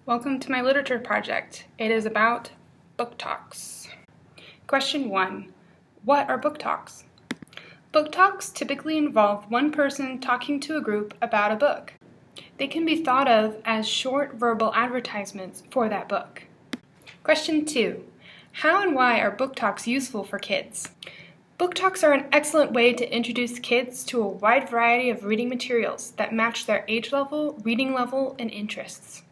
Welcome to my literature project. It is about book talks. Question 1. What are book talks? Book talks typically involve one person talking to a group about a book. They can be thought of as short verbal advertisements for that book. Question 2. How and why are book talks useful for kids? Book talks are an excellent way to introduce kids to a wide variety of reading materials that match their age level, reading level, and interests.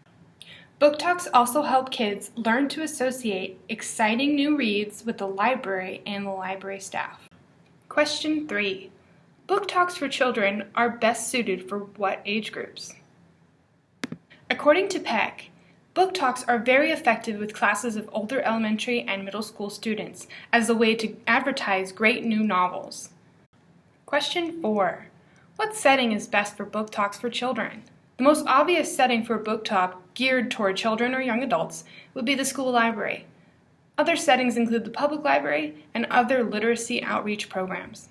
Book talks also help kids learn to associate exciting new reads with the library and the library staff. Question 3. Book talks for children are best suited for what age groups? According to Peck, book talks are very effective with classes of older elementary and middle school students as a way to advertise great new novels. Question 4. What setting is best for book talks for children? The most obvious setting for a book talk geared toward children or young adults would be the school library. Other settings include the public library and other literacy outreach programs.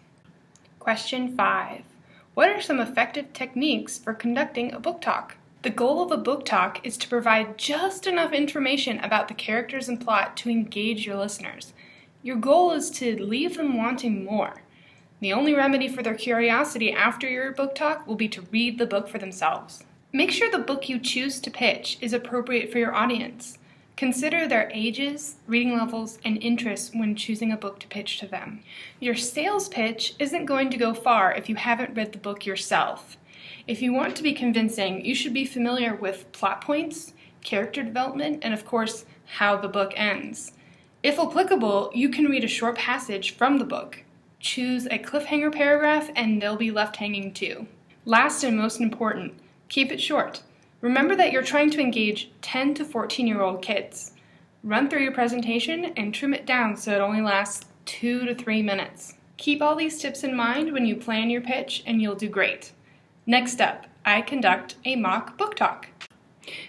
Question 5. What are some effective techniques for conducting a book talk? The goal of a book talk is to provide just enough information about the characters and plot to engage your listeners. Your goal is to leave them wanting more. The only remedy for their curiosity after your book talk will be to read the book for themselves. Make sure the book you choose to pitch is appropriate for your audience. Consider their ages, reading levels, and interests when choosing a book to pitch to them. Your sales pitch isn't going to go far if you haven't read the book yourself. If you want to be convincing, you should be familiar with plot points, character development, and of course, how the book ends. If applicable, you can read a short passage from the book. Choose a cliffhanger paragraph and they'll be left hanging too. Last and most important, keep it short. Remember that you're trying to engage 10 to 14-year-old kids. Run through your presentation and trim it down so it only lasts 2 to 3 minutes. Keep all these tips in mind when you plan your pitch and you'll do great. Next up, I conduct a mock book talk.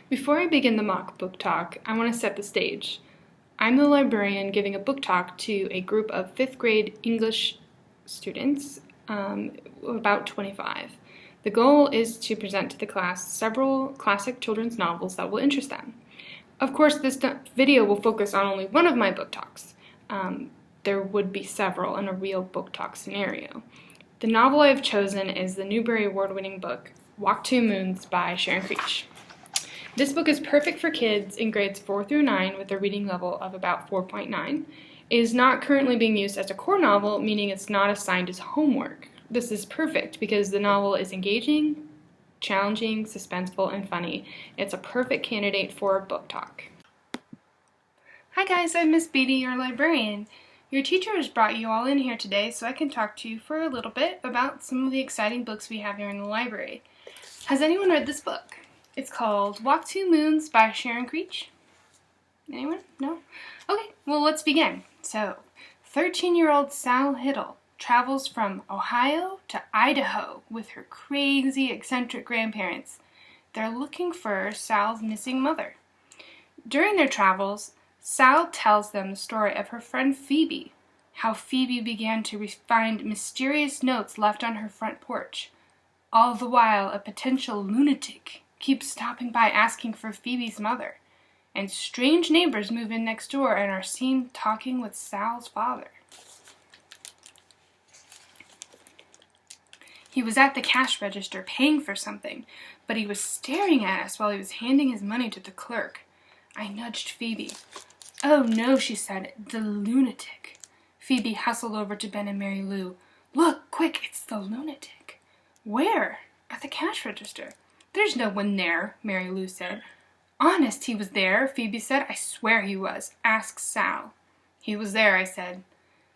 Before I begin the mock book talk, I want to set the stage. I'm the librarian giving a book talk to a group of 5th grade English students, about 25. The goal is to present to the class several classic children's novels that will interest them. Of course, this video will focus on only one of my book talks. There would be several in a real book talk scenario. The novel I have chosen is the Newbery Award-winning book, Walk Two Moons by Sharon Creech. This book is perfect for kids in grades 4 through 9 with a reading level of about 4.9. It is not currently being used as a core novel, meaning it's not assigned as homework. This is perfect because the novel is engaging, challenging, suspenseful, and funny. It's a perfect candidate for a book talk. Hi guys, I'm Miss Beatty, your librarian. Your teacher has brought you all in here today so I can talk to you for a little bit about some of the exciting books we have here in the library. Has anyone read this book? It's called Walk Two Moons by Sharon Creech. Anyone? No? Okay, well let's begin. So, 13-year-old Sal Hiddle travels from Ohio to Idaho with her crazy, eccentric grandparents. They're looking for Sal's missing mother. During their travels, Sal tells them the story of her friend Phoebe, how Phoebe began to find mysterious notes left on her front porch. All the while, a potential lunatic keeps stopping by asking for Phoebe's mother, and strange neighbors move in next door and are seen talking with Sal's father. He was at the cash register paying for something, but he was staring at us while he was handing his money to the clerk. I nudged Phoebe. "Oh no," she said, "the lunatic." Phoebe hustled over to Ben and Mary Lou. "Look, quick, it's the lunatic." "Where?" "At the cash register." "There's no one there," Mary Lou said. "Honest, he was there," Phoebe said. "I swear he was. Ask Sal." "He was there," I said.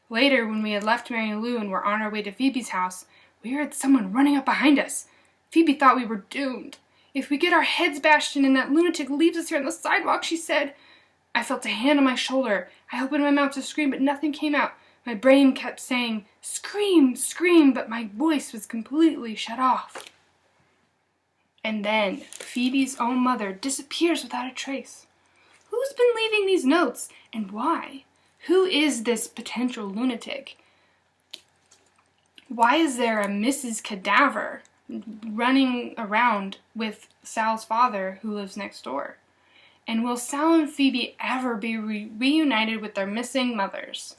Later, when we had left Mary Lou and were on our way to Phoebe's house, we heard someone running up behind us. Phoebe thought we were doomed. "If we get our heads bashed in and that lunatic leaves us here on the sidewalk," she said. I felt a hand on my shoulder. I opened my mouth to scream, but nothing came out. My brain kept saying, "Scream, scream," but my voice was completely shut off. And then Phoebe's own mother disappears without a trace. Who's been leaving these notes, and why? Who is this potential lunatic? Why is there a Mrs. Cadaver running around with Sal's father who lives next door? And will Sal and Phoebe ever be reunited with their missing mothers?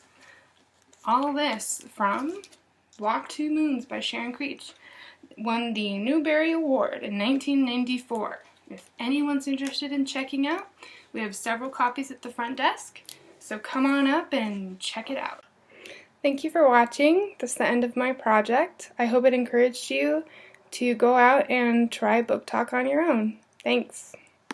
All this from Walk Two Moons by Sharon Creech. Won the Newbery Award in 1994. If anyone's interested in checking out, we have several copies at the front desk, so come on up and check it out. Thank you for watching. This is the end of my project. I hope it encouraged you to go out and try Book Talk on your own. Thanks.